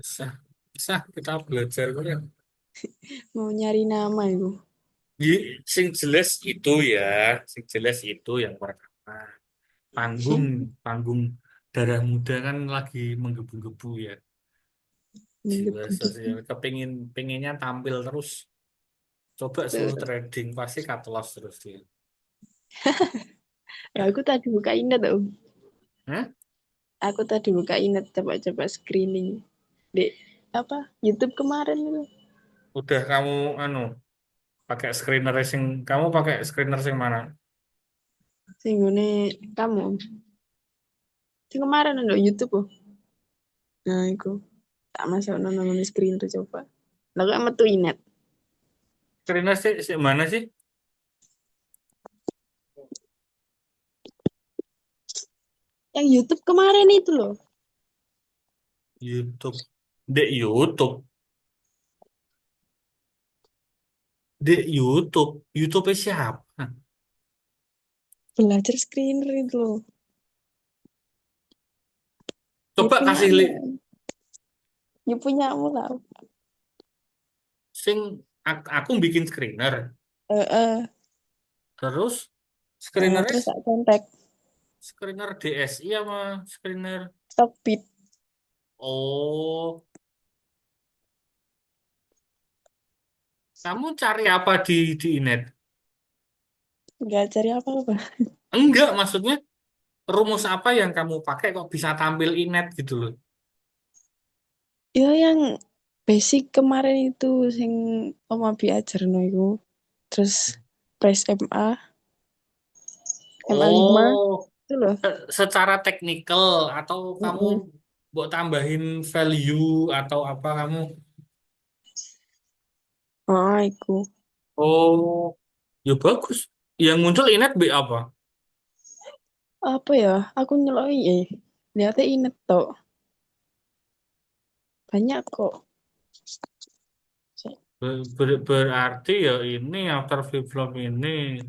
Bisa, bisa kita belajar kok ya. Mau nyari nama itu. Sing jelas itu ya, sing jelas itu yang pertama. Panggung, panggung darah muda kan lagi menggebu-gebu ya. Jiwa Menggebu-gebu. sosial, pengennya tampil terus. Coba suruh Tuh. trading pasti cut loss terus dia. Lah, Ya, aku tadi buka Inet tuh. hah? Aku tadi buka Inet coba-coba screening di apa YouTube kemarin itu. Udah kamu anu pakai screener racing, kamu pakai screener yang mana? Sing ngene kamu. Sing kemarin ada YouTube oh. Nah, iku tak masuk nonton screen tuh coba. Lah kok metu Inet. Screener mana sih? Yang YouTube kemarin itu loh. YouTube. Dek YouTube. Dek YouTube. YouTube siapa? Belajar screener itu loh. Ya Coba punya kasih link. ya punyamu lah. Sing aku bikin screener. Eh. Terus screener Terus tak kontak screener DSI sama screener. Stockbit. Oh, kamu cari apa di net? Nggak cari apa-apa. Enggak, maksudnya rumus apa yang kamu pakai kok bisa tampil inet gitu loh. Ya yang basic kemarin itu sing Om Abi ajarno iku. Terus press MA5 Oh, itu loh. secara teknikal atau kamu Mm-mm. buat tambahin value atau apa kamu? Ah, iku. Oh, ya bagus. Yang muncul inet B apa? Apa ya? Aku nyeloki lihatnya inet tok. Banyak kok. Berarti ya ini after flip-flop ini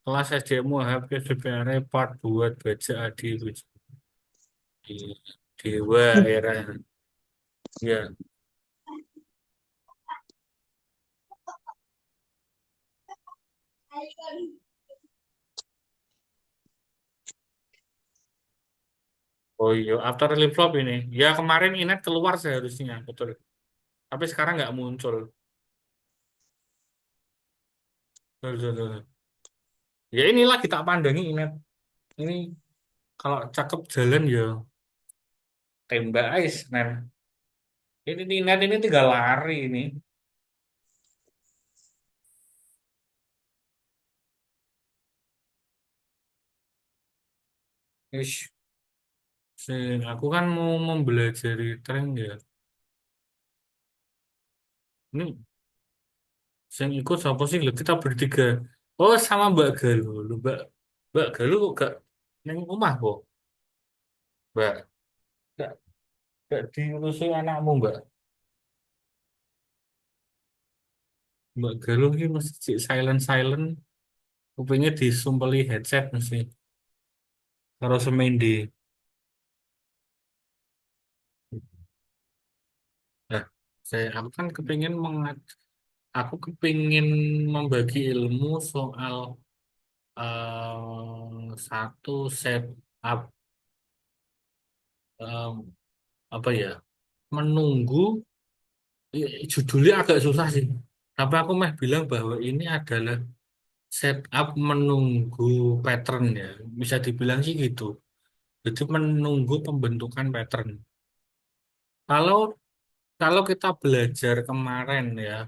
kelas SDM HP DPR part buat baca Adi di Dewa era ya. Oh iya, after flip-flop ini. Ya kemarin Inet keluar seharusnya, betul. Tapi sekarang nggak muncul. Betul, betul, betul. Ya inilah kita pandangi Inet. Ini kalau cakep jalan ya tembak ais, Nen. Ini Inet ini tinggal lari ini. Ish, aku kan mau mempelajari tren ya. Ini yang ikut siapa sih? Loh, kita bertiga. Oh sama Mbak Galuh. Loh, Mbak Galuh kok gak neng rumah kok, Mbak. Gak diurusi anakmu, Mbak. Mbak Galuh ini mesti cek silent-silent. Kupingnya disumpeli headset mesti. Kalau semende. Nah, aku kan kepingin aku kepingin membagi ilmu soal satu setup em, apa ya menunggu judulnya agak susah sih. Tapi aku mah bilang bahwa ini adalah setup menunggu pattern ya. Bisa dibilang sih gitu. Jadi menunggu pembentukan pattern. Kalau kalau kita belajar kemarin ya,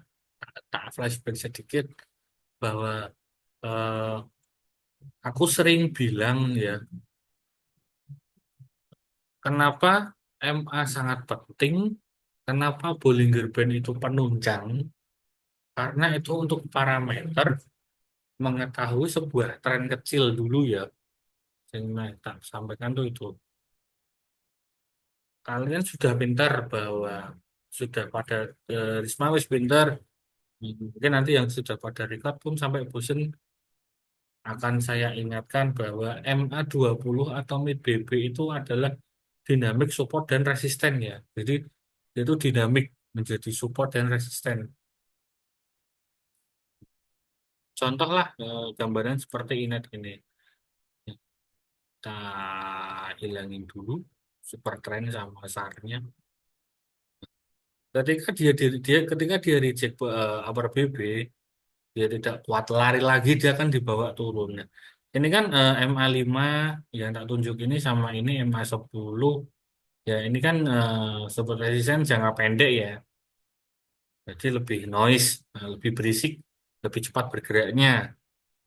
tak flashback sedikit bahwa eh, aku sering bilang ya, kenapa MA sangat penting, kenapa Bollinger Band itu penunjang, karena itu untuk parameter mengetahui sebuah tren kecil dulu ya, yang tak sampaikan tuh itu. Kalian sudah pintar bahwa sudah pada Risma wis pintar. Mungkin nanti yang sudah pada record pun sampai bosen akan saya ingatkan bahwa MA20 atau mid BB itu adalah dynamic support dan resisten ya. Jadi yaitu dinamik menjadi support dan resisten. Contoh lah gambaran seperti ini ini. Kita hilangin dulu super trend sama sarnya. Ketika dia reject upper BB, dia tidak kuat lari lagi, dia akan dibawa turun. Nah, ini kan MA5 yang tak tunjuk ini sama ini MA10. Ya, ini kan support resisten jangka pendek ya. Jadi lebih noise, lebih berisik, lebih cepat bergeraknya.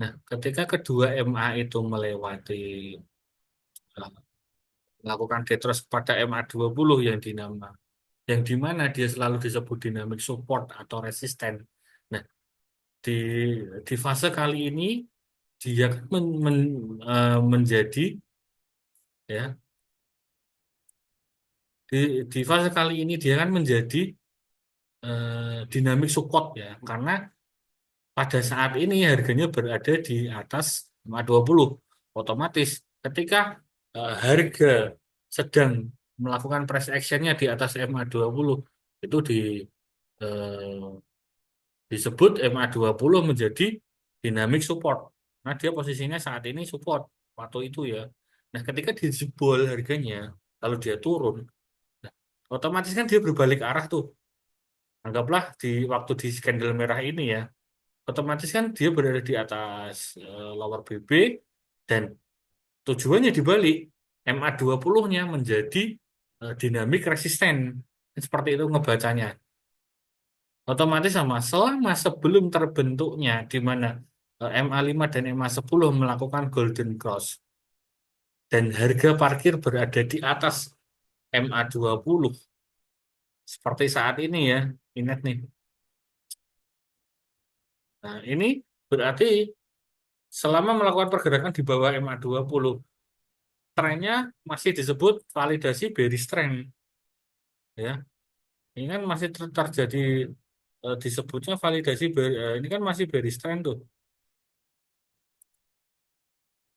Nah, ketika kedua MA itu melewati eh, melakukan detros pada MA20 yang di mana dia selalu disebut dynamic support atau resisten. Nah, di fase kali ini dia kan menjadi ya di fase kali ini dia kan menjadi dynamic support ya karena pada saat ini harganya berada di atas 520. Otomatis ketika harga sedang melakukan price actionnya di atas MA20 itu eh, disebut MA20 menjadi dynamic support. Nah, dia posisinya saat ini support waktu itu ya. Nah, ketika dijebol harganya, lalu dia turun, nah, otomatis kan dia berbalik arah tuh. Anggaplah di waktu di candle merah ini ya, otomatis kan dia berada di atas lower BB dan tujuannya dibalik. MA20-nya menjadi dinamik resisten. Seperti itu ngebacanya. Otomatis sama selama sebelum terbentuknya di mana MA5 dan MA10 melakukan golden cross dan harga parkir berada di atas MA20 seperti saat ini ya. Ingat nih. Nah, ini berarti selama melakukan pergerakan di bawah MA20 trennya masih disebut validasi bearish trend ya. Ini kan masih terjadi disebutnya validasi ini kan masih bearish trend tuh.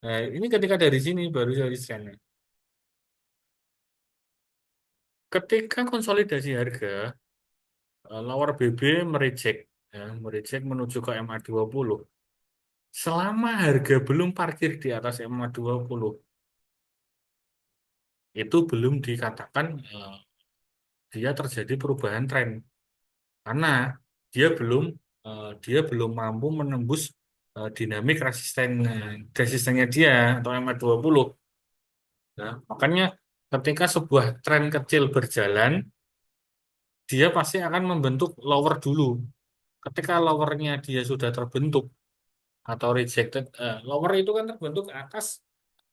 Nah, ini ketika dari sini baru bearish trend. Ketika konsolidasi harga lower BB mereject menuju ke MA20. Selama harga belum parkir di atas MA20 itu belum dikatakan dia terjadi perubahan tren karena dia belum mampu menembus dinamik resistennya dia atau MA20. Nah, makanya ketika sebuah tren kecil berjalan, dia pasti akan membentuk lower dulu. Ketika lowernya dia sudah terbentuk atau rejected, lower itu kan terbentuk atas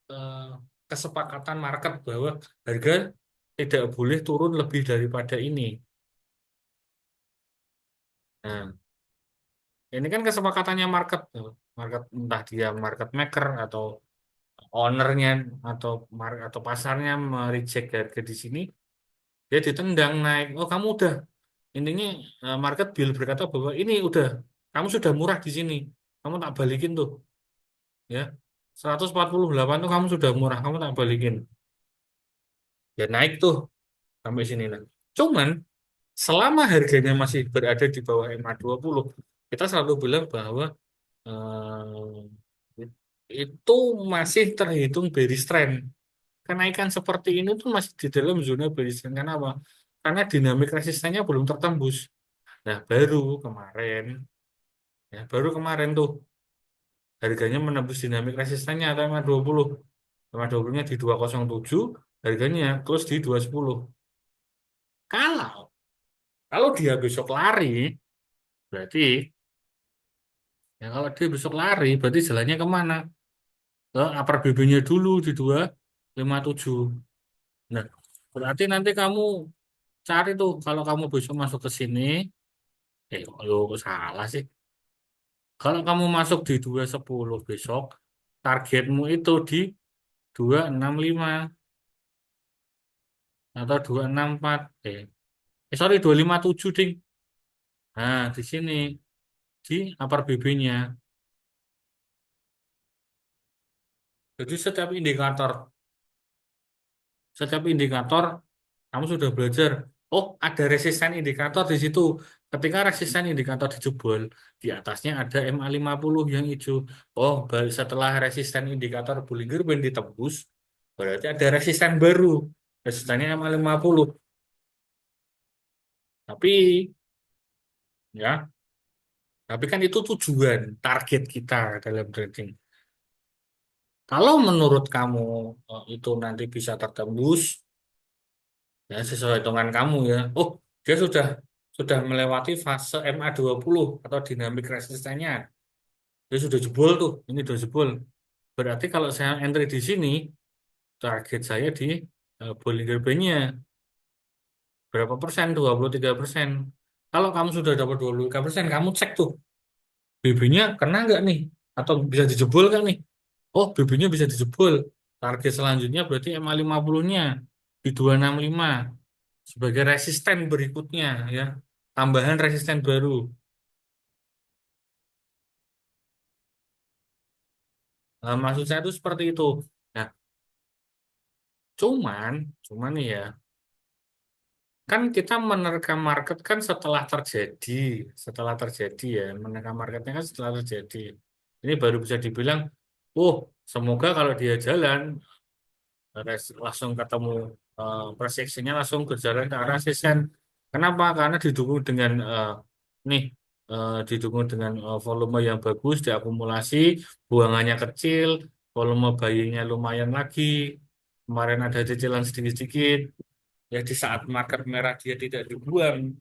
eh, kesepakatan market bahwa harga tidak boleh turun lebih daripada ini. Nah, ini kan kesepakatannya market, market entah dia market maker atau ownernya atau pasarnya mereject harga di sini, dia ditendang naik. Oh, kamu udah intinya market bill berkata bahwa ini udah kamu sudah murah di sini, kamu tak balikin tuh ya 148 tuh kamu sudah murah, kamu tak balikin ya naik tuh sampai sini nah. Cuman selama harganya masih berada di bawah MA20 kita selalu bilang bahwa itu masih terhitung bearish trend. Kenaikan seperti ini tuh masih di dalam zona bearish trend. Kenapa? Karena dinamik resistennya belum tertembus. Nah, baru kemarin tuh harganya menembus dinamik resistennya atau MA20. MA20-nya di 207, harganya close di 210. Kalau kalau dia besok lari, berarti kalau dia besok lari, berarti jalannya kemana? Ke upper BB-nya dulu di 257. Nah, berarti nanti kamu cari tuh kalau kamu besok masuk ke sini, kok salah sih. Kalau kamu masuk di 210 besok, targetmu itu di 265 atau 264. Sorry 257 ding. Nah, di sini di upper BB-nya. Jadi setiap indikator kamu sudah belajar Oh, ada resisten indikator di situ. Ketika resisten indikator dijebol, di atasnya ada MA50 yang hijau. Oh, baru setelah resisten indikator Bollinger Band ditembus, berarti ada resisten baru. Resistennya MA50. Tapi, ya, tapi kan itu tujuan, target kita dalam trading. Kalau menurut kamu itu nanti bisa tertembus, ya sesuai hitungan kamu ya. Oh, dia sudah melewati fase MA20 atau dinamik resistennya. Dia sudah jebol tuh, ini sudah jebol. Berarti kalau saya entry di sini, target saya di Bollinger Band-nya berapa persen? 23%. Kalau kamu sudah dapat 23%, kamu cek tuh BB-nya kena nggak nih? Atau bisa dijebol nggak nih? Oh, BB-nya bisa dijebol. Target selanjutnya berarti MA50-nya di 265 sebagai resisten berikutnya ya. Tambahan resisten baru. Nah, maksud saya itu seperti itu. Nah, cuman, cuman nih ya, kan kita menerka market kan setelah terjadi ya, menerka marketnya kan setelah terjadi. Ini baru bisa dibilang, oh, semoga kalau dia jalan, langsung ketemu prediksinya langsung berjalan ke arah asisten. Kenapa? Karena didukung dengan nih didukung dengan volume yang bagus, diakumulasi, buangannya kecil, volume buy-nya lumayan lagi. Kemarin ada cicilan sedikit-sedikit. Ya di saat market merah dia tidak dibuang,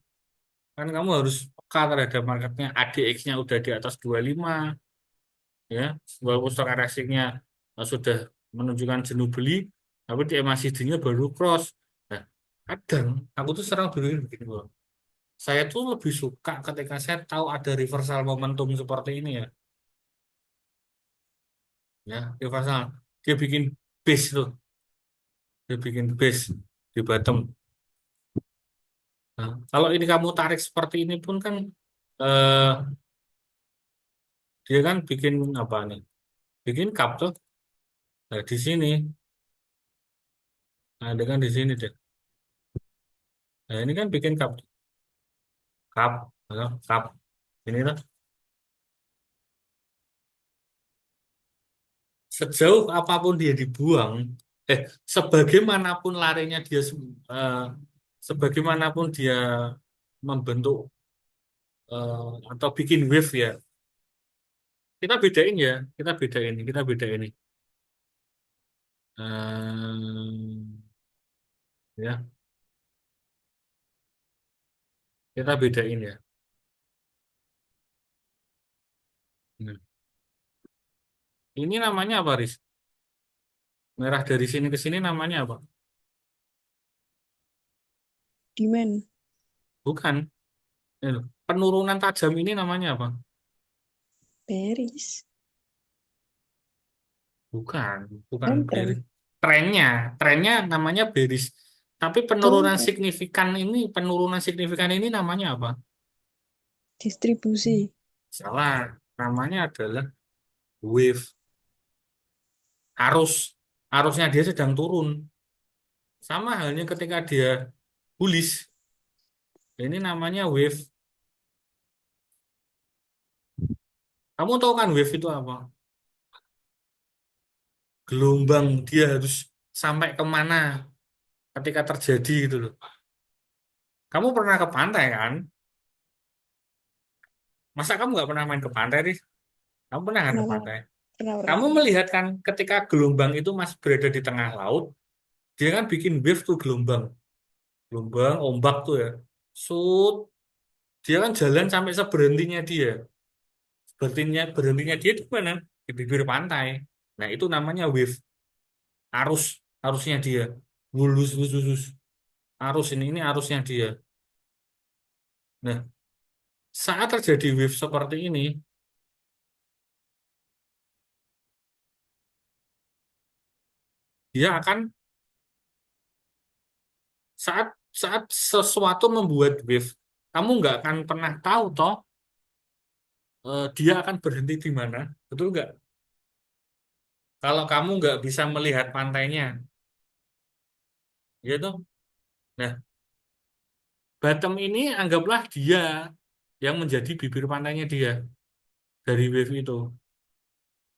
kan kamu harus peka terhadap marketnya. ADX-nya udah di atas 25, ya, walaupun stock nya sudah menunjukkan jenuh beli, tapi di MACD-nya baru cross. Nah, kadang aku tuh serang dulu begini loh. Saya tuh lebih suka ketika saya tahu ada reversal momentum seperti ini ya, ya reversal. Dia bikin base tuh, dia bikin base di bottom. Nah, kalau ini kamu tarik seperti ini pun kan eh, dia kan bikin apa nih? Bikin cup tuh. Nah, di sini, nah dengan di sini deh. Nah, ini kan bikin cup, cup, ya, cup. Ini tuh sejauh apapun dia dibuang, eh, sebagaimanapun larinya dia, eh, sebagaimanapun dia membentuk atau bikin wave ya, kita bedain ya, kita bedain ini. Ya, kita bedain ya. Nah, ini namanya apa, Riz? Merah dari sini ke sini namanya apa? Demand. Bukan. Ini loh. Penurunan tajam ini namanya apa? Bearish. Bukan, bukan bearish. Downtrend. Trennya, trennya namanya bearish. Tapi Downtrend. penurunan signifikan ini namanya apa? Distribusi. Salah. Namanya adalah wave. Arus, arusnya dia sedang turun. Sama halnya ketika dia bullish. Ini namanya wave. Kamu tahu kan wave itu apa? Gelombang dia harus sampai kemana ketika terjadi gitu loh. Kamu pernah ke pantai kan? Masa kamu nggak pernah main ke pantai, Riz? Kamu pernah kan Pernah, ke pernah, pantai? pernah, pernah. Kamu melihat kan ketika gelombang itu masih berada di tengah laut, dia kan bikin wave tuh gelombang. Gelombang, ombak tuh ya. Sud, dia kan jalan sampai seberhentinya dia. Berhentinya dia di mana? Di bibir pantai. Nah, itu namanya wave. Arus, arusnya dia. Wulus, wulus, wulus. Arus ini arusnya dia. Nah, saat terjadi wave seperti ini, dia akan saat saat sesuatu membuat wave, kamu nggak akan pernah tahu toh dia akan berhenti di mana, betul nggak? Kalau kamu nggak bisa melihat pantainya, gitu. Nah, Bottom ini anggaplah dia yang menjadi bibir pantainya dia dari wave itu.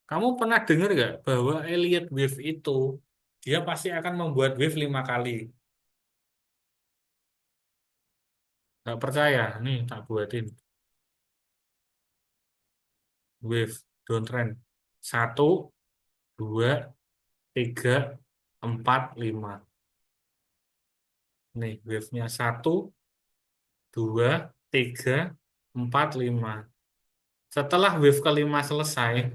Kamu pernah dengar nggak bahwa Elliott wave itu dia pasti akan membuat wave 5 kali? Nggak percaya? Nih tak buatin wave downtrend. Satu, dua, tiga, empat, lima. Nih wave-nya satu, dua, tiga, empat, lima. Setelah wave kelima selesai,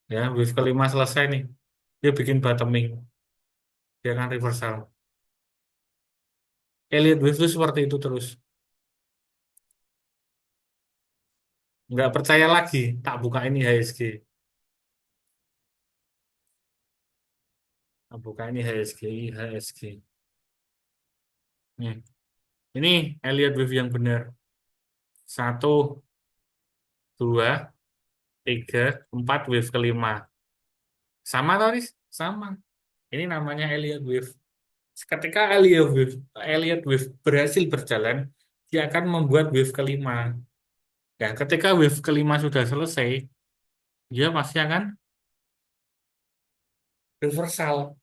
ya wave kelima selesai nih, dia bikin bottoming, dia akan reversal. Elliott wave itu seperti itu terus. Nggak percaya lagi, tak buka ini HSG. Tak buka ini HSG, IHSG. Nih, ini Elliott wave yang benar. Satu, dua, tiga, empat, wave kelima. Sama Toris? Sama. Ini namanya Elliott wave. Ketika Elliott wave berhasil berjalan, dia akan membuat wave kelima. Ya, ketika wave kelima sudah selesai, dia pasti akan reversal.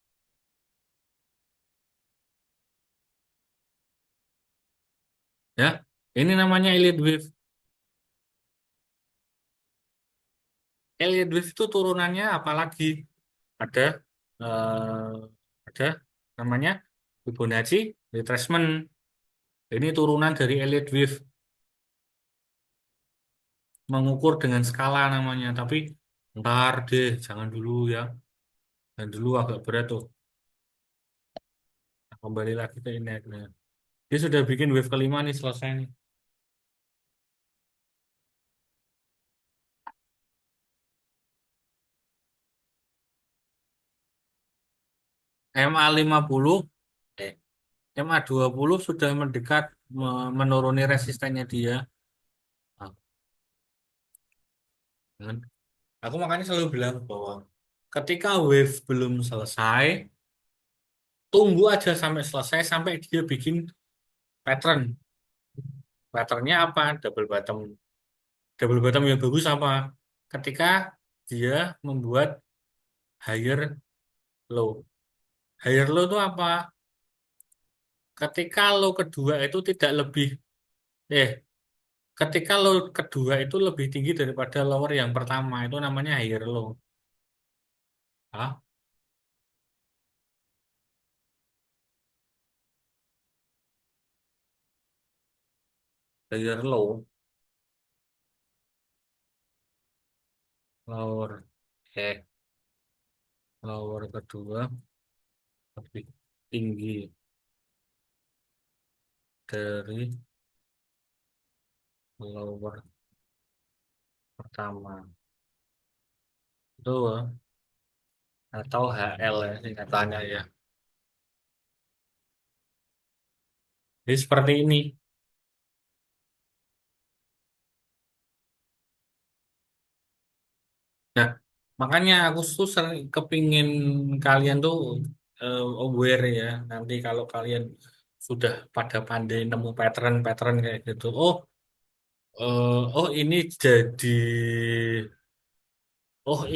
Ya, ini namanya Elliott wave. Elliott wave itu turunannya apalagi ada eh, ada namanya Fibonacci retracement. Ini turunan dari Elliott wave, mengukur dengan skala namanya. Tapi ntar deh, jangan dulu ya. Dan dulu agak berat tuh. Nah, kembali lagi ke ini. Nah, dia sudah bikin wave kelima nih selesai nih. MA 50, eh, MA 20 sudah mendekat menuruni resistennya dia. Nah, kan? Aku makanya selalu bilang bahwa ketika wave belum selesai, tunggu aja sampai selesai sampai dia bikin pattern. Patternnya apa? Double bottom. Double bottom yang bagus apa? Ketika dia membuat higher low. Higher low itu apa? Ketika low kedua itu tidak lebih, eh, ketika low kedua itu lebih tinggi daripada lower yang pertama, itu namanya higher low. Ah, higher low, lower, eh, lower kedua lebih tinggi dari lower pertama. Itu atau HL ya singkatannya ya. Jadi seperti ini. Nah, makanya aku tuh sering kepingin kalian tuh aware ya. Nanti kalau kalian sudah pada pandai nemu pattern-pattern kayak gitu. Oh ini jadi,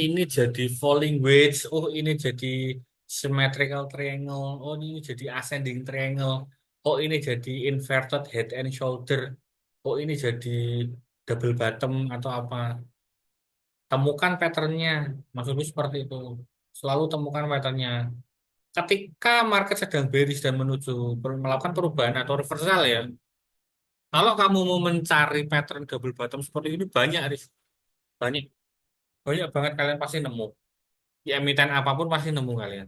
ini jadi falling wedge. Oh ini jadi symmetrical triangle. Oh ini jadi ascending triangle. Oh ini jadi inverted head and shoulder. Oh ini jadi double bottom atau apa. Temukan patternnya. Maksudku seperti itu. Selalu temukan patternnya. Ketika market sedang bearish dan menuju melakukan perubahan atau reversal ya, kalau kamu mau mencari pattern double bottom seperti ini banyak, Aris. Banyak, banyak banget kalian pasti nemu. Di emiten apapun pasti nemu kalian.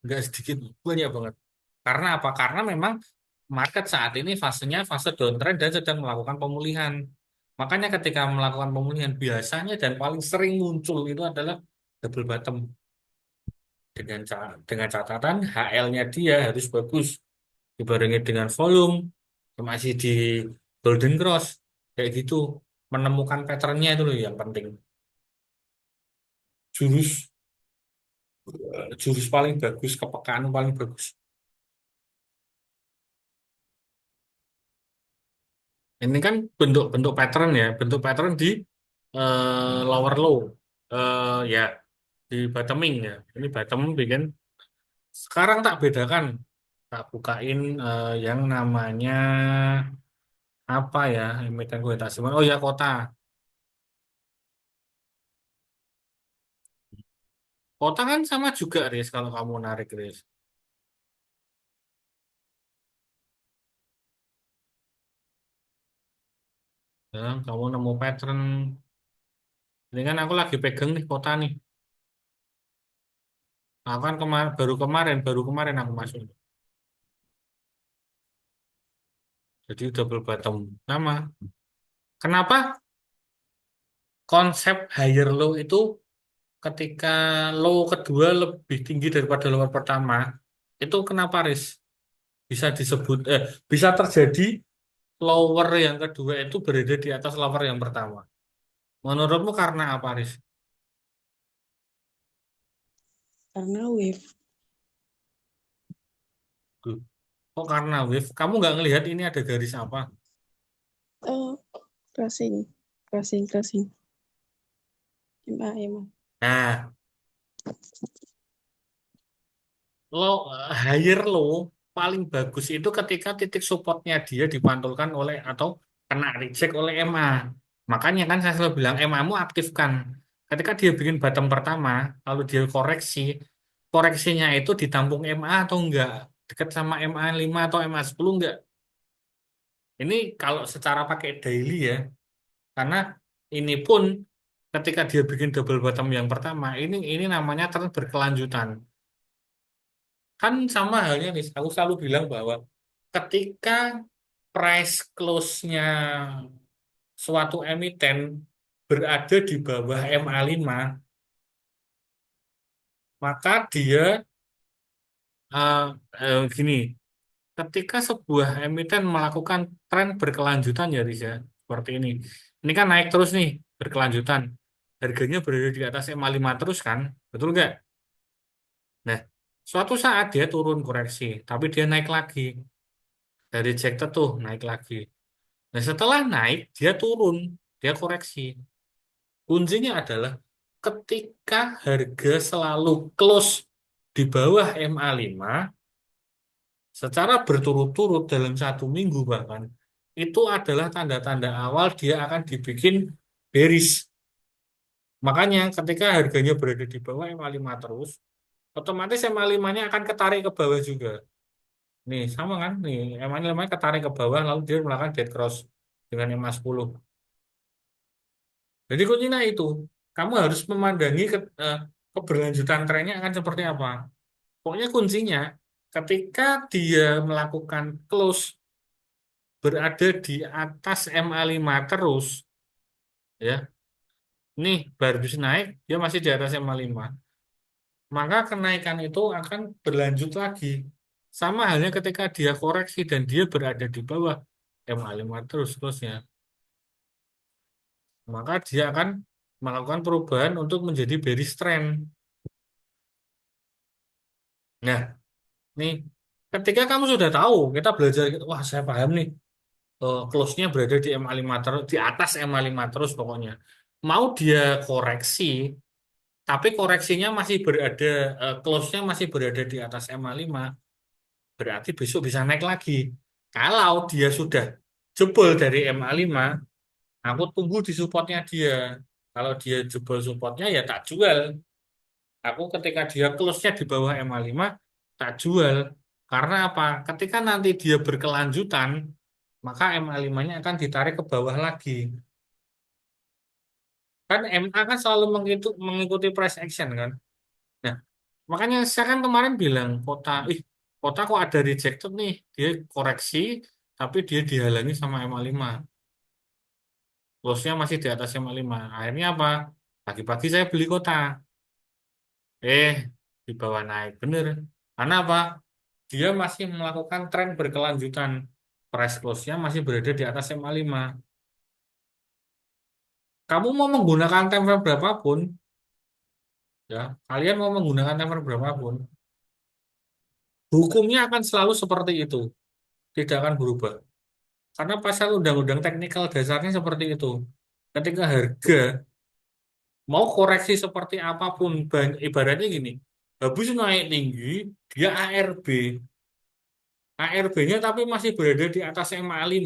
Nggak sedikit, banyak banget. Karena apa? Karena memang market saat ini fasenya fase downtrend dan sedang melakukan pemulihan. Makanya ketika melakukan pemulihan biasanya dan paling sering muncul itu adalah double bottom dengan catatan HL-nya dia harus bagus dibarengi dengan volume masih di golden cross kayak gitu, menemukan patternnya itu loh yang penting. Jurus jurus paling bagus, kepekaan paling bagus. Ini kan bentuk-bentuk pattern ya, bentuk pattern di lower low, ya di bottoming ya. Ini bottom bikin. Sekarang tak bedakan, tak bukain yang namanya apa ya, emiten gravitasi. Oh ya kota, kota kan sama juga Riz kalau kamu narik Riz. Ya, kamu nemu pattern. Ini kan aku lagi pegang nih kota nih. Aku kan baru kemarin aku masuk. Jadi double bottom. Nama. Kenapa konsep higher low itu ketika low kedua lebih tinggi daripada low pertama, itu kenapa Riz? Bisa disebut, bisa terjadi lower yang kedua itu berada di atas lower yang pertama. Menurutmu karena apa, Riz? Karena wave. Tuh. Kok karena wave? Kamu nggak ngelihat ini ada garis apa? Oh, crossing, crossing, crossing. Emang, emang. Nah, higher low paling bagus itu ketika titik supportnya dia dipantulkan oleh atau kena reject oleh MA. Makanya kan saya selalu bilang MA-mu aktifkan. Ketika dia bikin bottom pertama, lalu dia koreksi, koreksinya itu ditampung MA atau enggak? Dekat sama MA 5 atau MA 10 enggak? Ini kalau secara pakai daily ya, karena ini pun ketika dia bikin double bottom yang pertama, ini namanya tren berkelanjutan. Kan sama halnya nih, aku selalu bilang bahwa ketika price close-nya suatu emiten berada di bawah MA 5, maka dia eh, gini, ketika sebuah emiten melakukan tren berkelanjutan ya Riza, seperti ini. Ini kan naik terus nih, berkelanjutan. Harganya berada di atas MA 5 terus kan, betul nggak? Nah, suatu saat dia turun koreksi, tapi dia naik lagi. Dari rejected tuh, naik lagi. Nah, setelah naik, dia turun, dia koreksi. Kuncinya adalah ketika harga selalu close di bawah MA 5 secara berturut-turut dalam 1 minggu bahkan, itu adalah tanda-tanda awal dia akan dibikin bearish. Makanya ketika harganya berada di bawah MA 5 terus, otomatis MA 5-nya akan ketarik ke bawah juga. Nih, sama kan? Nih, MA 5 ketarik ke bawah, lalu dia melakukan dead cross dengan MA 10. Jadi kuncinya itu, kamu harus memandangi keberlanjutan trennya akan seperti apa. Pokoknya kuncinya, ketika dia melakukan close berada di atas MA 5 terus, ya, nih baru naik, dia masih di atas MA 5, maka kenaikan itu akan berlanjut lagi. Sama halnya ketika dia koreksi dan dia berada di bawah MA 5 terusnya, maka dia akan melakukan perubahan untuk menjadi bearish trend. Nah, nih, ketika kamu sudah tahu, kita belajar, gitu, wah saya paham nih, close-nya berada di MA 5 terus, di atas MA 5 terus pokoknya. Mau dia koreksi, tapi koreksinya masih berada, close-nya masih berada di atas MA 5, berarti besok bisa naik lagi. Kalau dia sudah jebol dari MA 5, aku tunggu di supportnya dia. Kalau dia jebol supportnya ya tak jual. Aku ketika dia close-nya di bawah MA 5, tak jual. Karena apa? Ketika nanti dia berkelanjutan, maka MA 5-nya akan ditarik ke bawah lagi. Kan MA kan selalu mengikuti price action kan. Nah, makanya saya kan kemarin bilang, kota kok ada rejected nih. Dia koreksi, tapi dia dihalangi sama MA 5. Close-nya masih di atas MA 5. Akhirnya apa? Pagi-pagi saya beli kota. Eh, di bawah naik. Bener. Karena apa? Dia masih melakukan tren berkelanjutan. Price close-nya masih berada di atas MA 5. Kamu mau menggunakan time frame berapapun, ya, kalian mau menggunakan time frame berapapun, hukumnya akan selalu seperti itu, tidak akan berubah. Karena pasal undang-undang teknikal dasarnya seperti itu. Ketika harga mau koreksi seperti apapun, ibaratnya gini, habis naik tinggi, dia ARB. ARB-nya tapi masih berada di atas MA5,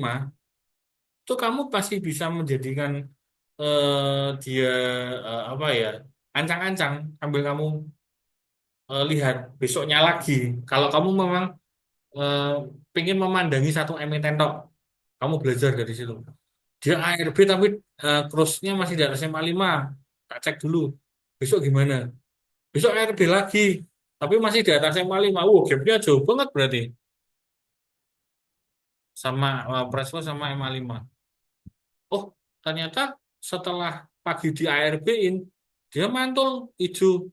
itu kamu pasti bisa menjadikan dia apa ya, ancang-ancang sambil kamu lihat besoknya lagi. Kalau kamu memang eh, pengen memandangi satu emiten tok, kamu belajar dari situ. Dia ARB tapi cross-nya masih di atas MA5. Tak cek dulu. Besok gimana? Besok ARB lagi. Tapi masih di atas MA5. Gapnya jauh banget berarti. Sama Presto sama MA5. Oh, ternyata setelah pagi di ARB-in, dia mantul hijau.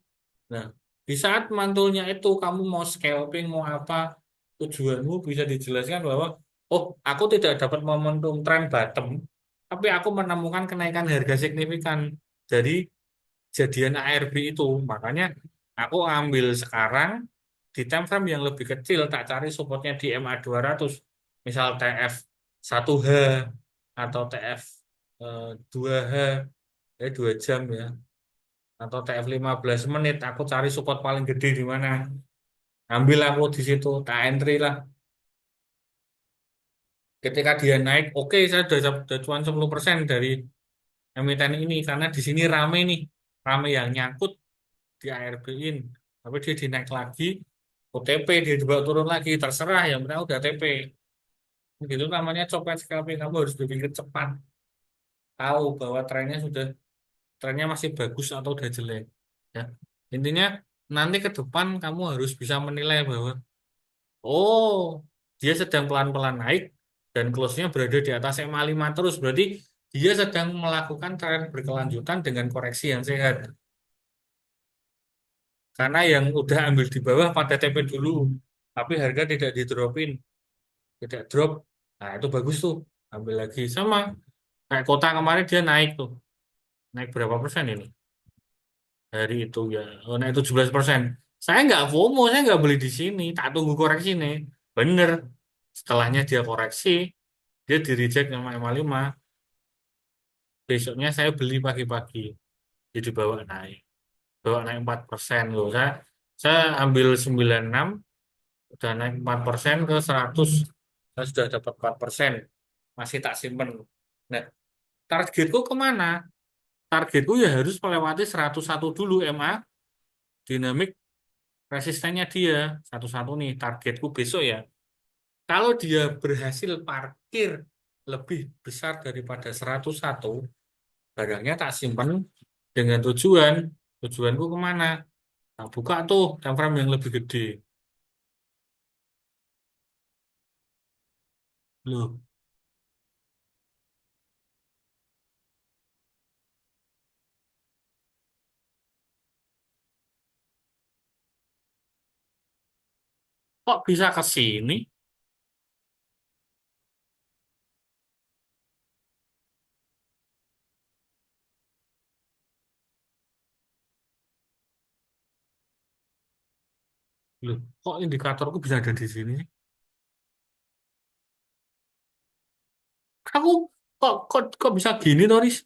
Nah, di saat mantulnya itu kamu mau scalping, mau apa, tujuanmu bisa dijelaskan bahwa, oh, aku tidak dapat momentum tren bottom, tapi aku menemukan kenaikan harga signifikan dari jadian ARB itu. Makanya aku ambil sekarang di time frame yang lebih kecil, tak cari supportnya di MA200, misal TF 1H atau TF 2H, 2 jam ya, atau TF 15 menit, aku cari support paling gede di mana. Ambil aku di situ, tak entry lah. Ketika dia naik, oke saya udah cuan 10% dari emiten ini karena di sini rame nih, rame yang nyangkut di ARB-in. Tapi dia dinaik lagi, OTP dia dibawa turun lagi, terserah yang penting udah TP. Gitu namanya copet scalping, kamu harus berpikir cepat, tahu bahwa trennya masih bagus atau udah jelek. Ya. Intinya nanti ke depan kamu harus bisa menilai bahwa oh, dia sedang pelan-pelan naik dan close-nya berada di atas MA5 terus. Berarti dia sedang melakukan tren berkelanjutan dengan koreksi yang sehat. Karena yang udah ambil di bawah pada TP dulu, tapi harga tidak didropin, tidak drop. Nah, itu bagus tuh. Ambil lagi sama kayak kota kemarin dia naik tuh. Naik berapa persen ini? Hari itu ya, naik 17%. Saya nggak FOMO, saya nggak beli di sini. Tak tunggu koreksi nih. Bener. Setelahnya dia koreksi, dia di reject sama MA5. Besoknya saya beli pagi-pagi. Jadi bawa naik 4% loh. Saya ambil 96, udah naik 4% ke 100. Saya sudah dapat 4%. Masih tak simpen. Nah, targetku kemana? Targetku ya harus melewati 101 dulu MA. Dinamik resistennya dia. 101 nih targetku besok ya. Kalau dia berhasil parkir lebih besar daripada 101, barangnya tak simpan dengan tujuanku kemana? Nah, buka tuh time frame yang lebih gede. Loh, kok bisa ke sini? Loh, kok indikatorku bisa ada di sini? Aku kok bisa gini, Toris?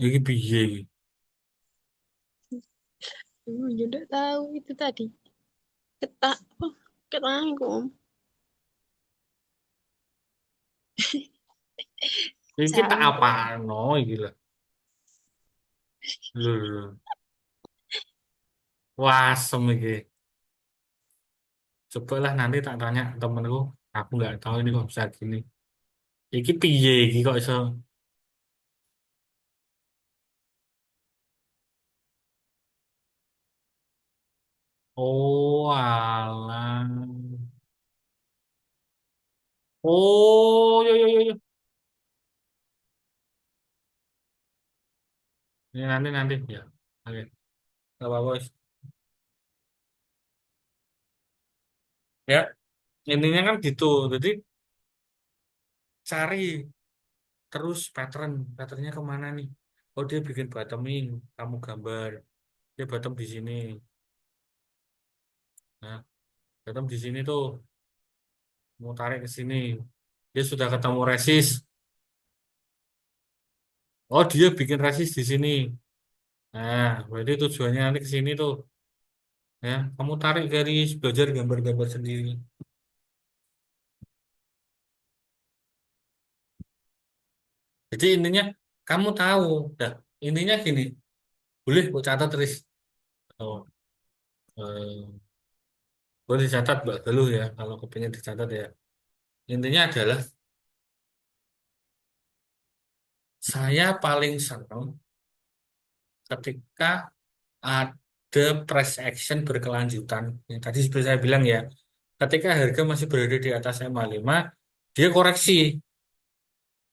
Ini piye iki? Juga tahu itu tadi. Ketak, oh, ketangku om. Iki tak apa Sampai. no iki lah. Loh, wasem iki. Coba lah nanti tak tanya temenku. Aku nggak tahu ini kok bisa gini. Iki piye iki kok iso? Oh, alah. Oh, yo yo yo yo. Ini nanti ya. Oke, nggak apa-apa. Wis. Ya, intinya kan gitu. Jadi cari terus patternnya kemana nih? Oh, dia bikin bottoming, kamu gambar. Dia bottom di sini. Nah, bottom di sini tuh mau tarik ke sini. Dia sudah ketemu resist. Oh, dia bikin resist di sini. Nah, berarti tujuannya nanti ke sini tuh. Ya, kamu tarik garis, belajar gambar-gambar sendiri. Jadi intinya kamu tahu. Dah, intinya gini. Boleh, aku catat terus. Oh, eh, boleh dicatat, Mbak Galuh ya. Kalau kepingin dicatat ya. Intinya adalah saya paling senang ketika ada price action berkelanjutan. Yang tadi seperti saya bilang ya, ketika harga masih berada di atas MA5, dia koreksi.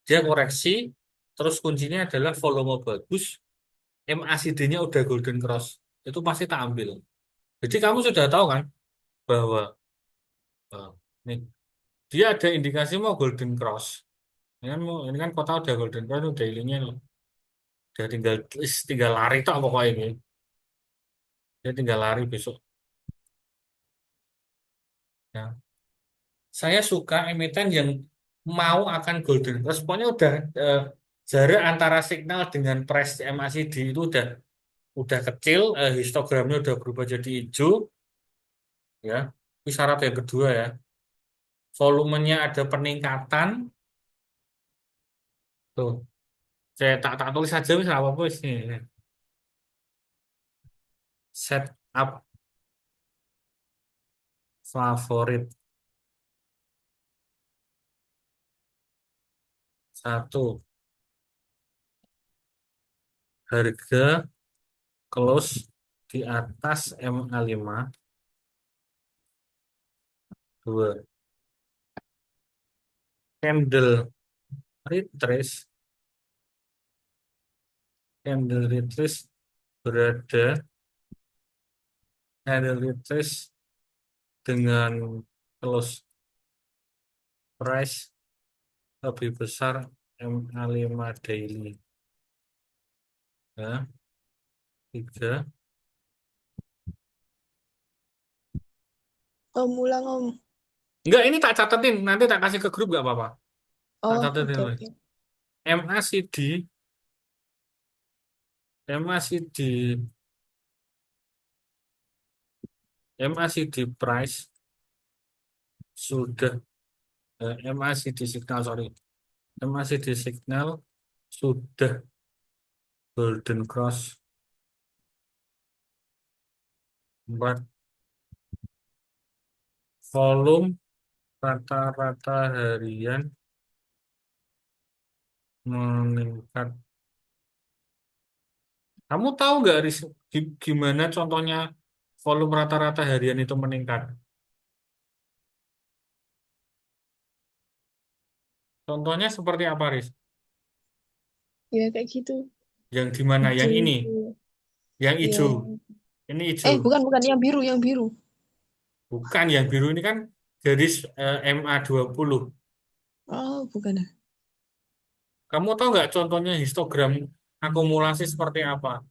Dia koreksi, terus kuncinya adalah volume bagus, MACD-nya udah golden cross. Itu pasti tak ambil. Jadi kamu sudah tahu kan bahwa eh, nih, dia ada indikasi mau golden cross. Ini kan kota udah golden cross, udah daily-nya udah tinggal lari tak pokoknya ini. Dia tinggal lari besok. Ya. Saya suka emiten yang mau akan golden cross. Pokoknya udah eh, jarak antara signal dengan price MACD itu udah kecil, histogramnya udah berubah jadi hijau, ya. Itu syarat yang kedua ya. Volumenya ada peningkatan, tuh. Saya tak tulis aja wis apa-apa wis nih. Set up favorit satu, harga close di atas MA5. Dua, candle retrace, candle retrace berada candle retrace dengan close price lebih besar MA5 daily. Ya, tiga. Om ulang om. Enggak, ini tak catetin. Nanti tak kasih ke grup enggak apa-apa. Tak Oh, catetin. oke Mas. oke. MACD, MACD, MACD price sudah, MACD signal, sorry. MACD signal sudah golden cross 4, volume rata-rata harian meningkat. Kamu tahu nggak gimana contohnya volume rata-rata harian itu meningkat? Contohnya seperti apa, Riz? Ya kayak gitu. Yang di mana? Yang Hijau ini, itu. yang Ya. hijau. Ini hijau. Bukan bukan yang biru, yang biru. Bukan yang biru ini kan garis MA20. Oh, bukan. Kamu tahu nggak contohnya histogram akumulasi seperti apa?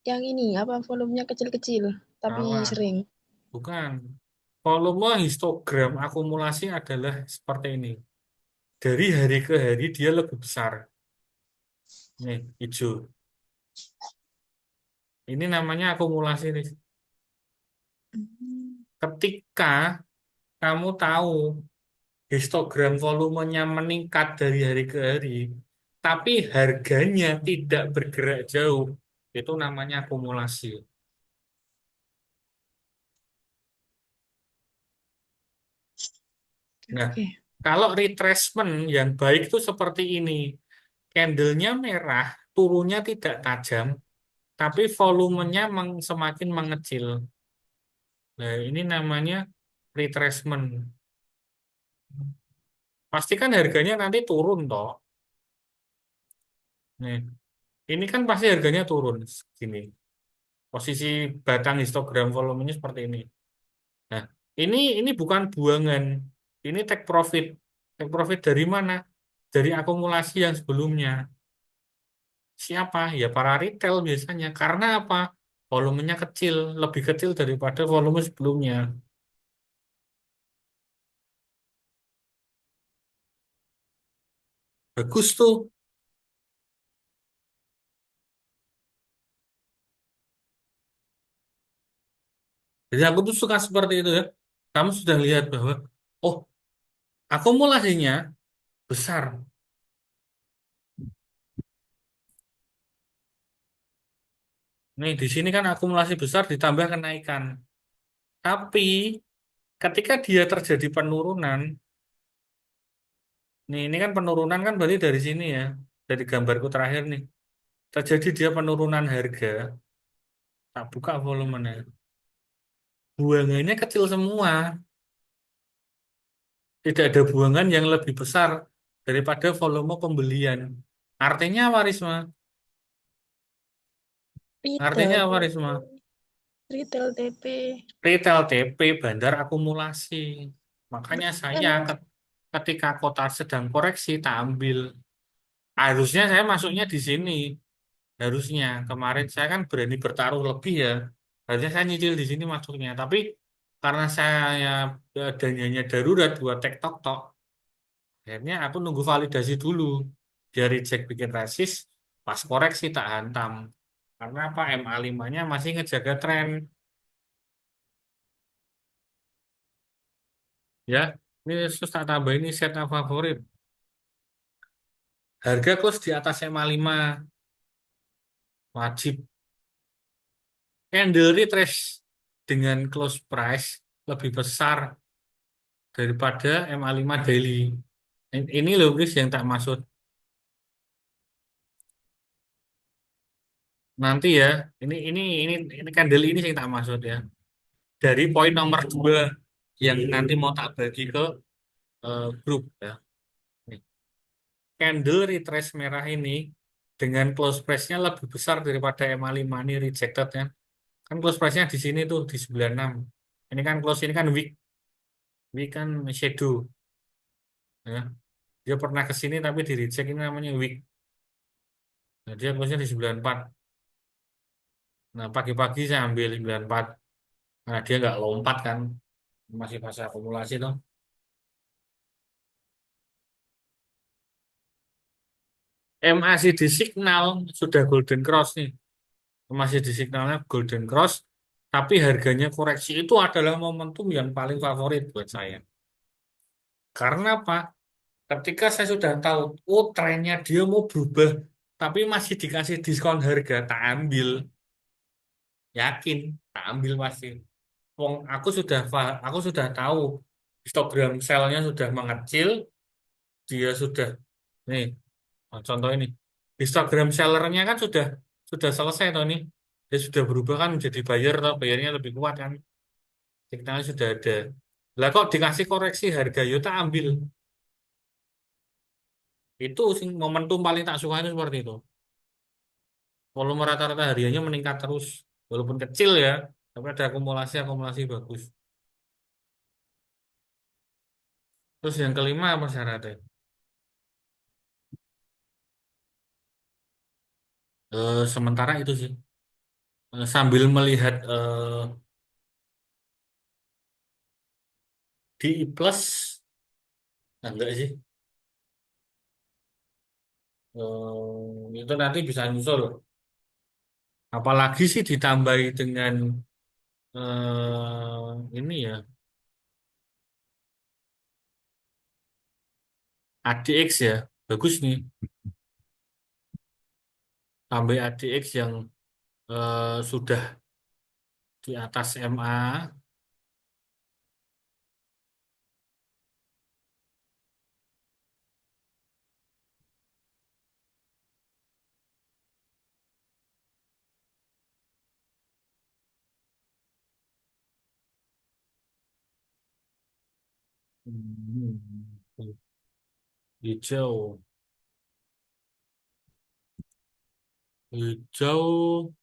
Yang ini apa volumenya kecil-kecil tapi Salah, sering. bukan. Volume histogram akumulasi adalah seperti ini. Dari hari ke hari dia lebih besar. Nih, hijau. Ini namanya akumulasi nih. Hmm. Ketika kamu tahu histogram volumenya meningkat dari hari ke hari, tapi harganya tidak bergerak jauh, itu namanya akumulasi. Nah, Oke. kalau retracement yang baik itu seperti ini. Candlenya merah, turunnya tidak tajam, tapi volumenya semakin mengecil. Nah, ini namanya retracement. Pastikan harganya nanti turun toh. Nih, ini kan pasti harganya turun gini. Posisi batang histogram volumenya seperti ini. Nah, ini bukan buangan. Ini take profit. Take profit dari mana? Dari akumulasi yang sebelumnya. Siapa? Ya para retail biasanya. Karena apa? Volumenya kecil, lebih kecil daripada volume sebelumnya. Bagus tuh. Jadi aku tuh suka seperti itu ya. Kamu sudah lihat bahwa, oh, akumulasinya besar. Nih, di sini kan akumulasi besar ditambah kenaikan. Tapi ketika dia terjadi penurunan, nih ini kan penurunan kan berarti dari sini ya, dari gambarku terakhir nih. Terjadi dia penurunan harga, tak buka volumenya. Buangannya kecil semua. Tidak ada buangan yang lebih besar daripada volume pembelian. Artinya apa, Risma? Artinya Retail apa, TP, Risma? retail TP. Retail TP, bandar akumulasi. Makanya saya Emang ketika kota sedang koreksi, tak ambil. Harusnya saya masuknya di sini. Harusnya. Kemarin saya kan berani bertaruh lebih ya. Harusnya saya nyicil di sini masuknya. Tapi karena saya dananya darurat buat tek-tok-tok, akhirnya aku nunggu validasi dulu. Dia reject bikin resist, pas koreksi tak hantam. Karena apa? MA5-nya masih ngejaga tren. Ya, ini terus tak tambah ini set favorit. Harga close di atas MA5 wajib. Candle retrace dengan close price lebih besar daripada MA5 daily. Ini loh guys yang tak maksud. Nanti ya, ini candle ini yang tak maksud ya. Dari poin nomor 2 yang nanti mau tak bagi ke grup ya. Nih, candle retrace merah ini dengan close price-nya lebih besar daripada MA5 ini rejected ya. Kan close price-nya di sini tuh di 96. Ini kan close ini kan weak, weak kan shadow ya. Dia pernah ke sini tapi di reject ini namanya weak. Nah, dia close-nya di 94. Nah, pagi-pagi saya ambil 94. Nah, dia nggak lompat kan. Masih fase akumulasi tuh. MACD signal sudah golden cross nih. MACD signalnya golden cross. Tapi harganya koreksi itu adalah momentum yang paling favorit buat saya. Karena apa? Ketika saya sudah tahu, oh trennya dia mau berubah, tapi masih dikasih diskon harga, tak ambil. Yakin, tak ambil pasti. Wong, aku sudah tahu histogram selnya sudah mengecil, dia sudah nih contoh ini histogram sellernya kan sudah selesai toh nih, dia sudah berubah kan menjadi buyer atau bayarnya lebih kuat kan, signalnya sudah ada. Lah kok dikasih koreksi harga, yuk tak ambil. Itu sing momentum paling tak suka itu seperti itu. Volume rata-rata hariannya meningkat terus, walaupun kecil ya, tapi ada akumulasi akumulasi bagus. Terus yang kelima apa syaratnya? Sementara itu sih. Sambil melihat di plus, nah, enggak sih. Itu nanti bisa nyusul. Apalagi sih ditambahi dengan ini ya, ADX ya. Bagus nih. Tambah ADX yang sudah di atas MA. Hmm, hijau. Hijau.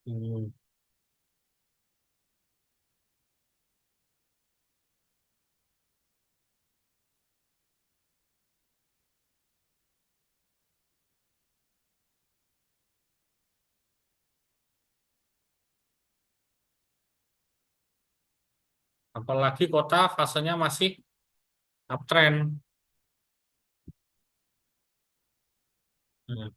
hmm, Apalagi kota fasenya masih uptrend. Hmm.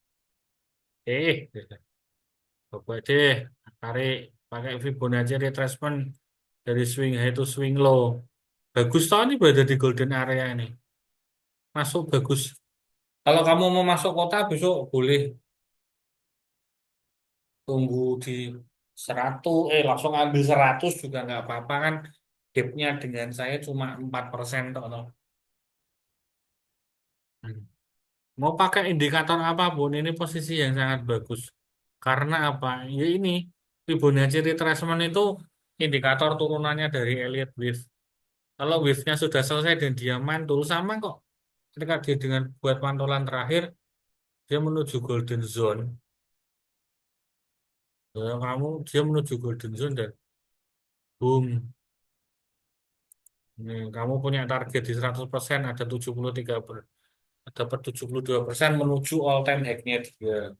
Coba deh tarik pakai Fibonacci retracement dari swing high to swing low. Bagus tau ini berada di golden area ini. Masuk bagus. Kalau kamu mau masuk kota besok boleh tunggu di 100, langsung ambil 100 juga nggak apa-apa kan. Gapnya dengan saya cuma 4% toh, toh. Hmm. Mau pakai indikator apapun ini posisi yang sangat bagus. Karena apa? Ya ini Fibonacci retracement itu indikator turunannya dari Elliott wave. Kalau wave-nya sudah selesai dan dia mantul sama kok. Ketika dia dengan buat pantulan terakhir, dia menuju golden zone. Ya, dia menuju golden zone dan boom. Nih, kamu punya target di 100%, ada 73 dapat 72% menuju all time high-nya dia.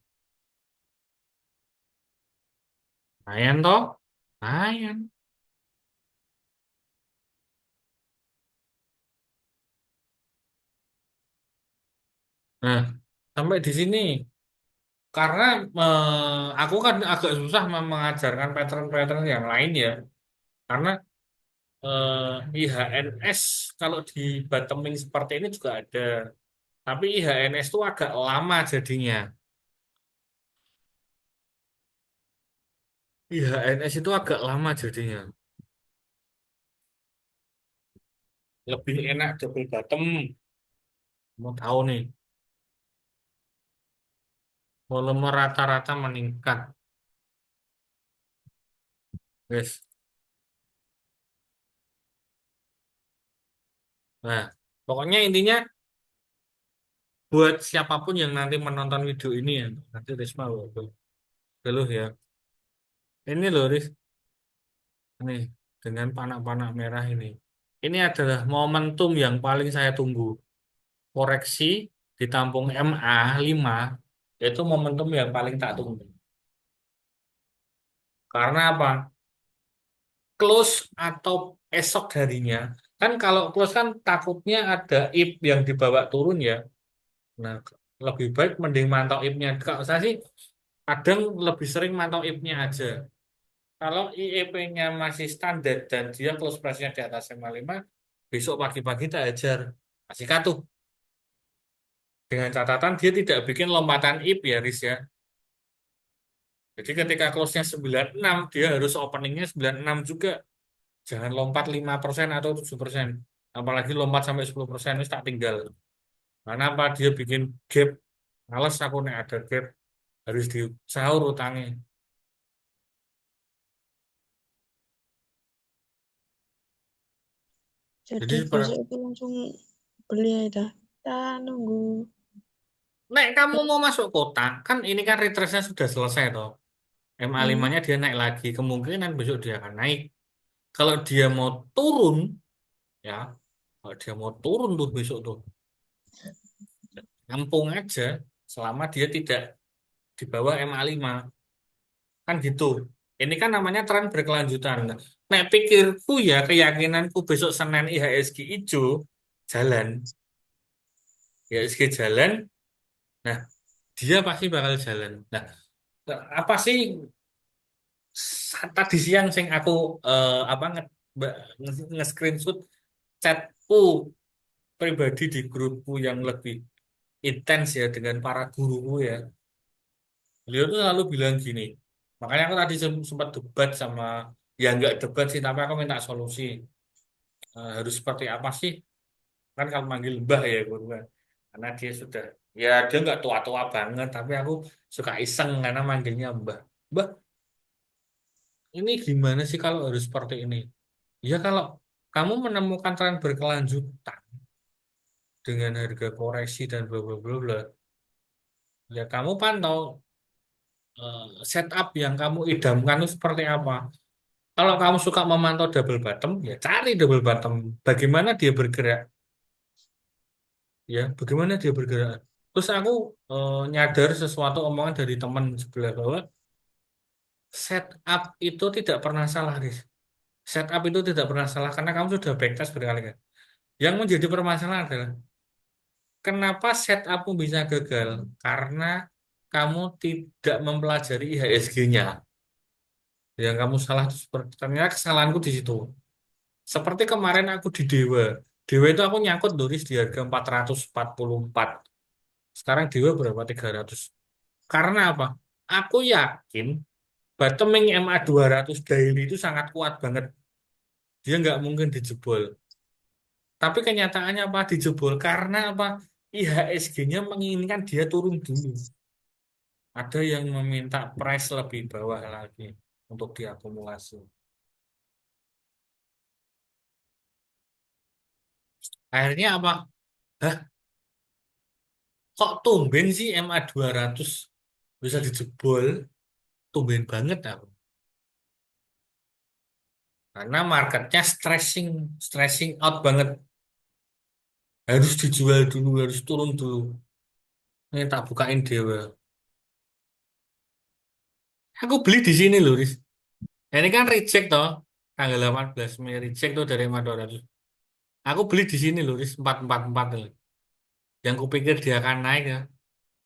Lumayan toh? Lumayan. Nah, sampai di sini karena aku kan agak susah mengajarkan pattern-pattern yang lain ya. Karena IHNS kalau di bottoming seperti ini juga ada. Tapi IHNS itu agak lama jadinya. IHNS itu agak lama jadinya. Lebih enak double bottom. Mau tahu nih, volume rata-rata meningkat. Guys. Nah, pokoknya intinya buat siapapun yang nanti menonton video ini ya, nanti Risma loh ya. Ini loh Ris, nih dengan panak-panak merah ini. Ini adalah momentum yang paling saya tunggu. Koreksi ditampung MA5 itu momentum yang paling tak tunggu. Karena apa? Close atau esok harinya. Kan kalau close kan takutnya ada IP yang dibawa turun ya. Nah, lebih baik mending mantau IP-nya. Kalau saya sih kadang lebih sering mantau IP-nya aja. Kalau IEP-nya masih standar dan dia close price-nya di atas 55, besok pagi-pagi tak ajar. Kasih katuh. Dengan catatan dia tidak bikin lompatan IP ya, Riz ya. Jadi ketika close-nya 96, dia harus openingnya 96 juga. Jangan lompat 5% atau 7%. Apalagi lompat sampai 10%, itu tak tinggal. Karena apa? Dia bikin gap. Males aku nih ada gap. Harus di sahur utangnya. Jadi Jadi besok itu langsung beli aja. Kita nunggu. nek kamu mau masuk kota, kan ini kan retrace-nya sudah selesai toh. Hmm. MA5-nya dia naik lagi. Kemungkinan besok dia akan naik. Kalau dia mau turun, ya, kalau dia mau turun tuh besok tuh, nampung aja selama dia tidak di bawah MA5. Kan gitu. Ini kan namanya tren berkelanjutan. Nek pikirku ya, keyakinanku besok Senin IHSG hijau, jalan. IHSG jalan, nah dia pasti bakal jalan. Nah, apa sih tadi siang sing aku apa nge-screenshot chatku pribadi di grupku yang lebih intens ya dengan para guruku ya. Beliau tuh selalu bilang gini. Makanya aku tadi sempat debat sama ya nggak debat sih, tapi aku minta solusi. Harus seperti apa sih? Kan kalau manggil Mbah ya guru kan. Karena dia sudah ya dia nggak tua-tua banget, tapi aku suka iseng karena manggilnya Mbah. Mbah, ini gimana sih kalau harus seperti ini? Ya kalau kamu menemukan tren berkelanjutan dengan harga koreksi dan bla bla bla bla, ya kamu pantau setup yang kamu idamkan itu seperti apa. Kalau kamu suka memantau double bottom, ya cari double bottom. Bagaimana dia bergerak, ya bagaimana dia bergerak. Terus aku nyadar sesuatu omongan dari teman sebelah bahwa setup itu tidak pernah salah, Riz. Setup itu tidak pernah salah karena kamu sudah backtest berkali-kali. Yang menjadi permasalahan adalah kenapa setupmu bisa gagal? Karena kamu tidak mempelajari IHSG-nya. Yang kamu salah itu seperti ternyata kesalahanku di situ. Seperti kemarin aku di Dewa. Dewa itu aku nyangkut Doris di harga 444. Sekarang Dewa berapa? 300. Karena apa? Aku yakin bottoming MA 200 daily itu sangat kuat banget. Dia nggak mungkin dijebol. Tapi kenyataannya apa? Dijebol. Karena apa? IHSG-nya menginginkan dia turun dulu. Ada yang meminta price lebih bawah lagi untuk diakumulasi. Akhirnya apa? Hah? Kok tumben sih MA 200 bisa dijebol? Tumben banget aku. Karena marketnya stressing out banget. Harus dijual dulu, harus turun dulu. Ini tak bukain dewa. Aku beli di sini loh, Riz. Ya, ini kan reject toh. Tanggal 18 Mei reject tuh dari MA 200. Aku beli di sini loh, Riz. 444 loh. Yang kupikir dia akan naik ya.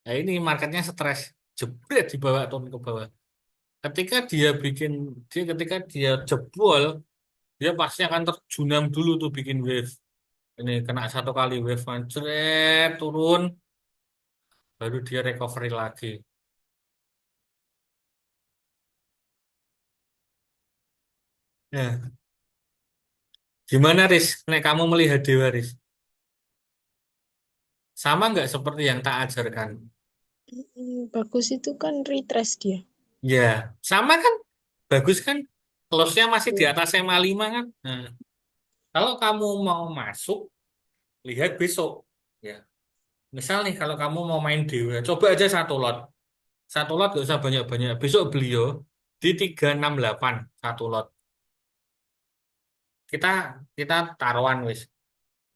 Nah, ini marketnya stres. Jebret di bawah turun ke bawah. Ketika dia bikin, ketika dia jebol, dia pasti akan terjunam dulu tuh bikin wave. Ini kena satu kali wave, anjret, turun, baru dia recovery lagi. Ya, gimana Riz? Nek kamu melihat Dewa Riz, sama nggak seperti yang tak ajarkan? Bagus itu kan retrace dia. Ya, sama kan? Bagus kan? Close-nya masih di Ya. atas MA 5 kan? Nah, kalau kamu mau masuk, lihat besok. Ya, misal nih kalau kamu mau main Dewa, coba aja satu lot. Satu lot gak usah banyak-banyak. Besok beliau di 368 satu lot. Kita kita taruhan wis.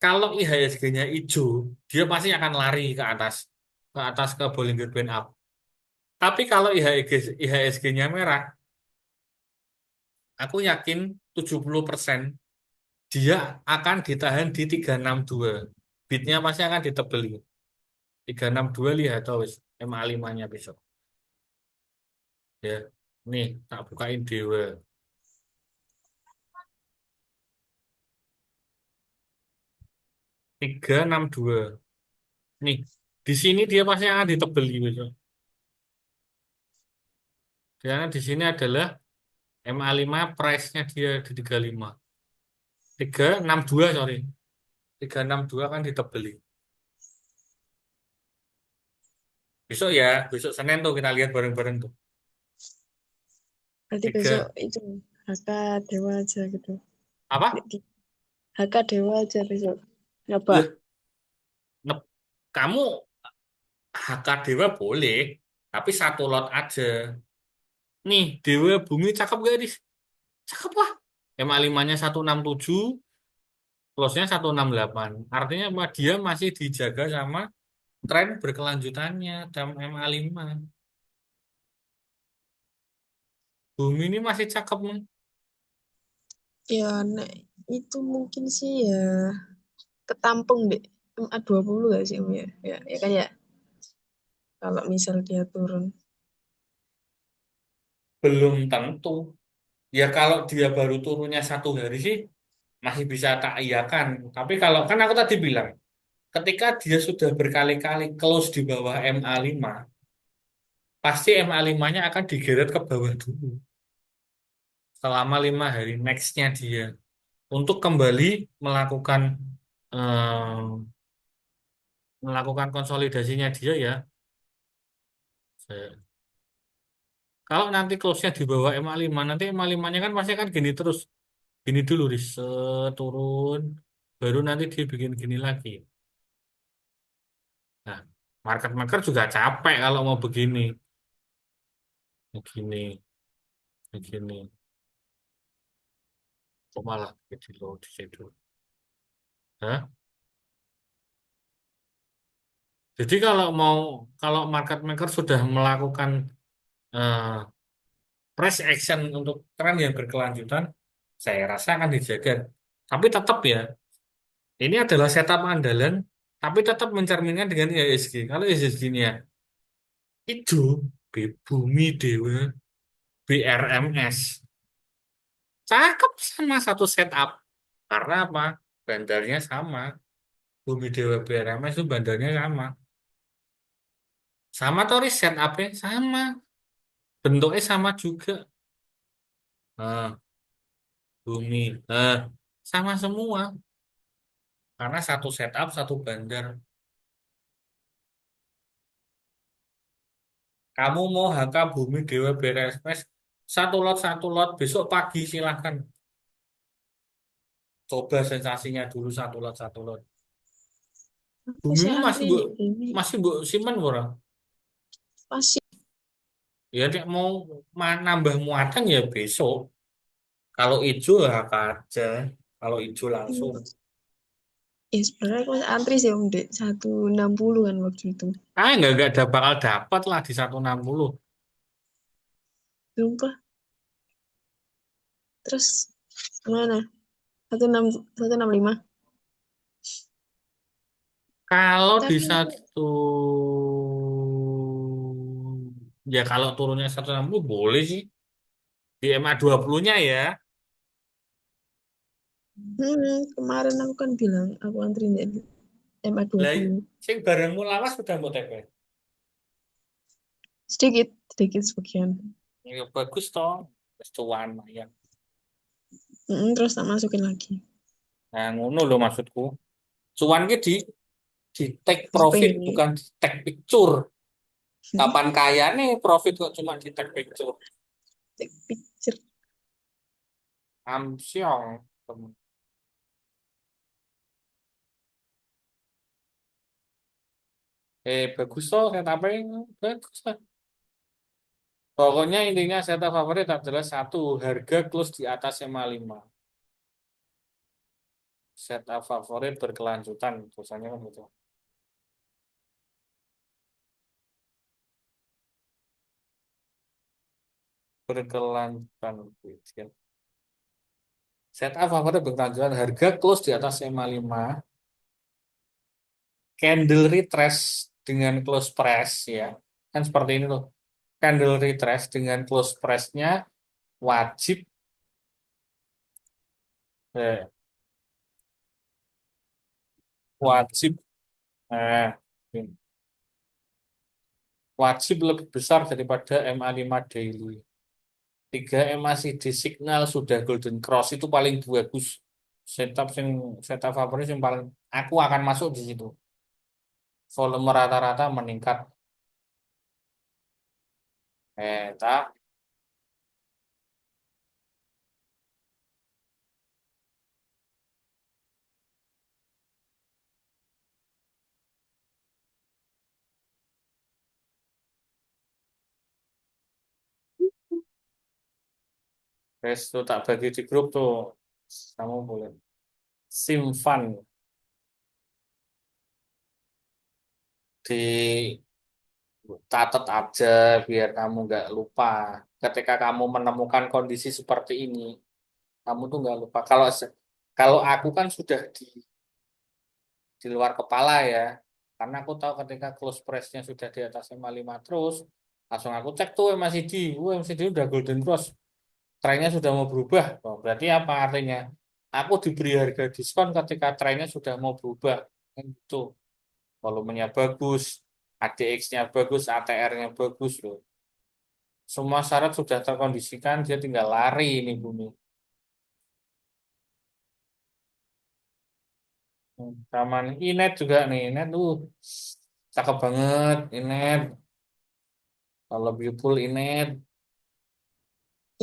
Kalau IHSG-nya hijau, dia pasti akan lari ke atas ke Bollinger Band Up. Tapi kalau IHSG-nya merah, aku yakin 70% dia akan ditahan di 362. Bidnya pasti akan ditebeli. 362 lihat tuh wis MA 5-nya besok. Ya. Nih, tak bukain Dewa. 362. Nih, di sini dia pasti akan ditebeli besok. Karena di sini adalah MA 5 price-nya dia di 35. 362 sorry. 362 kan ditebeli. Besok ya, besok Senin tuh kita lihat bareng-bareng tuh. Berarti besok Tiga itu HK Dewa aja gitu. apa? HK Dewa aja besok. Nyoba. Lah, nep- kamu HK Dewa boleh, tapi satu lot aja. Nih, Dewa Bumi cakep gak, Dis? Cakep lah. MA 5-nya 167, close-nya 168. Artinya apa? Dia masih dijaga sama tren berkelanjutannya dalam MA 5. Bumi ini masih cakep nih. Ya, nek itu mungkin sih ya ketampung deh. MA 20 gak sih Om ya? Ya kan ya. Kalau misal dia turun. Belum tentu. Ya kalau dia baru turunnya 1 hari sih masih bisa tak iyakan. Tapi kalau kan aku tadi bilang, ketika dia sudah berkali-kali close di bawah MA 5, pasti MA 5-nya akan digeret ke bawah dulu selama 5 hari nextnya dia untuk kembali melakukan melakukan konsolidasinya dia ya. Kalau nanti close-nya di bawah MA 5, nanti MA 5-nya kan pasti akan gini terus. Gini dulu, turun, baru nanti dia bikin gini lagi. Nah, market-market juga capek kalau mau begini. Begini, begini. Kok malah jadi low di situ. Hah? Jadi kalau market maker sudah melakukan eh, price action untuk tren yang berkelanjutan, saya rasa akan dijaga. Tapi tetap ya, Ini adalah setup andalan, tapi tetap mencerminkan dengan IHSG. Kalau IHSG-nya itu Bumi Dewa BRMS, cakep sama satu setup. Karena apa? Bandarnya sama. Bumi Dewa BRMS itu bandarnya sama. Sama tuh setupnya sama. Bentuknya sama juga. Nah, bumi. Sama semua. Karena satu setup, satu bandar. Kamu mau HK Bumi Dewa BRMS, satu lot, besok pagi silahkan. Coba sensasinya dulu satu lot, satu lot. Aku sih Bumimu antri di ini. masih bu simpen ora? Masih. Ya dia mau nambah muatan ya besok. Kalau hijau HK aja. Kalau hijau langsung. Ya sebenarnya aku masih antri sih Om Dek. 160 kan waktu itu. Ah nggak ada bakal dapat lah di 160. Sumpah. Terus mana? 165. Kalau di Tapi satu ya kalau turunnya 160 boleh sih. Di MA20-nya ya. kemarin aku kan bilang aku antri di Lah, MA20. sing barangmu lawas sudah mau TP. Sedikit, sedikit sebagian. Ya bagus toh. Wis cuan ya. Terus tak masukin lagi. Nah, ngono loh maksudku. Cuan ki di take profit SP. bukan di take picture. Kapan kaya nih profit kok cuma di take picture. Take picture. Amsyong. Bagus toh, saya tambahin bagus lah. Pokoknya intinya saya favorit adalah satu, harga close di atas 55. Setup favorit berkelanjutan, tulisannya kan gitu. Berkelanjutan. Gitu. Setup favorit berkelanjutan, harga close di atas 55. Candle retrace dengan close price ya. Kan seperti ini loh. Candle retrace dengan close price-nya wajib eh, wajib eh, wajib lebih besar daripada MA5 daily. 3 MACD signal sudah golden cross itu paling bagus. Setup favorit yang paling aku akan masuk di situ. Volume rata-rata meningkat. Tak tuh tak bagi di grup tuh. Kamu boleh simpan di catat aja biar kamu nggak lupa. Ketika kamu menemukan kondisi seperti ini, kamu tuh nggak lupa. Kalau aku kan sudah di luar kepala ya, karena aku tahu ketika close price-nya sudah di atas 55 terus, langsung aku cek tuh MACD, MACD udah golden cross, trennya sudah mau berubah. Oh, berarti apa artinya? Aku diberi harga diskon ketika trennya sudah mau berubah. Kan gitu. Volumenya bagus, ADX-nya bagus, ATR-nya bagus loh. Semua syarat sudah terkondisikan, dia tinggal lari ini bumi. Sama nih, Inet juga nih, Inet tuh cakep banget, Inet. Kalau Beautiful Inet,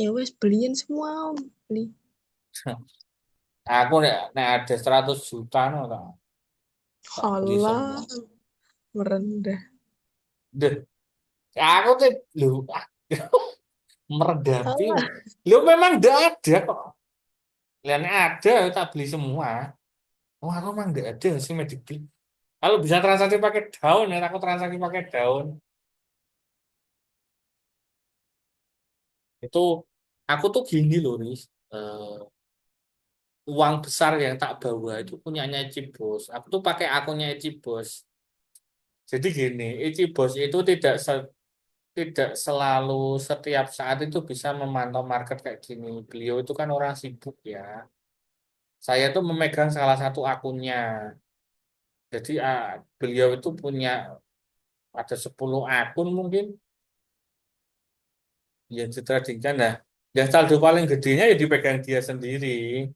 Ya wes beliin semua Om. Beli. aku nek ada 100 juta no, tak beli semua. Halah, merendah. Deh, aku tuh lu meredapi. Halah. Lu memang tidak ada kok. Lihatnya ada, tak beli semua. Oh, aku memang tidak ada sih Mediclip. Kalau bisa transaksi pakai daun ya, aku transaksi pakai daun. Itu aku tuh gini loh, Riz. uang besar yang tak bawa itu punyanya Ecibos. Aku tuh pakai akunnya Ecibos. Jadi gini, Ecibos itu tidak selalu setiap saat itu bisa memantau market kayak gini. Beliau itu kan orang sibuk ya. Saya tuh memegang salah satu akunnya. Jadi beliau itu punya ada 10 akun mungkin yang ditradingkan. Nah, yang saldo paling gedenya ya dipegang dia sendiri.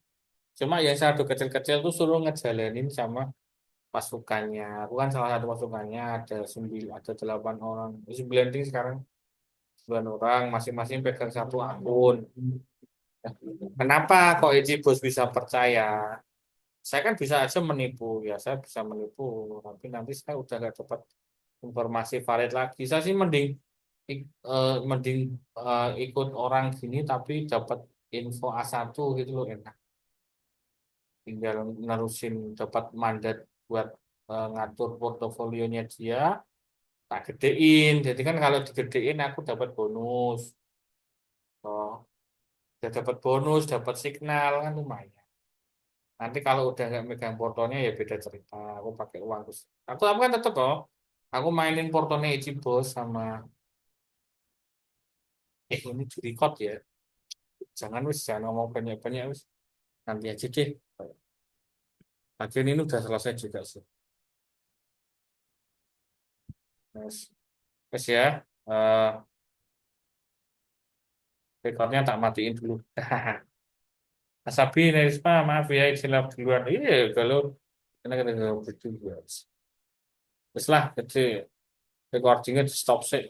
Cuma yang saldo kecil-kecil tuh suruh ngejalanin sama pasukannya. Aku kan salah satu pasukannya ada 8 orang, 9 ting sekarang 9 orang, masing-masing pegang satu akun. Nah, kenapa kok Eci Bos bisa percaya? Saya kan bisa aja menipu ya, saya bisa menipu, tapi nanti saya udah gak dapat informasi valid lagi. Saya sih mending ikut orang gini tapi dapat info A1 gitu loh enak. Tinggal nerusin dapat mandat buat ngatur portofolionya dia, tak gedein. Jadi kan kalau digedein aku dapat bonus. Oh, udah dapat bonus, dapat signal kan lumayan. Nanti kalau udah nggak megang portonya ya beda cerita. Aku pakai uang terus. Aku kan tetap kok. Aku mainin portonya Ichi Bos sama ini di record ya. Jangan ngomong banyak-banyak wis. Nanti aja deh. Bagian ini udah selesai juga sih. Mas, Mas ya. Eh recordnya tak matiin dulu. Asabi, Nerisma, maaf ya, istilah duluan. Iya, kalau karena kita nggak berdua. Terus lah, jadi recordingnya di stop sih.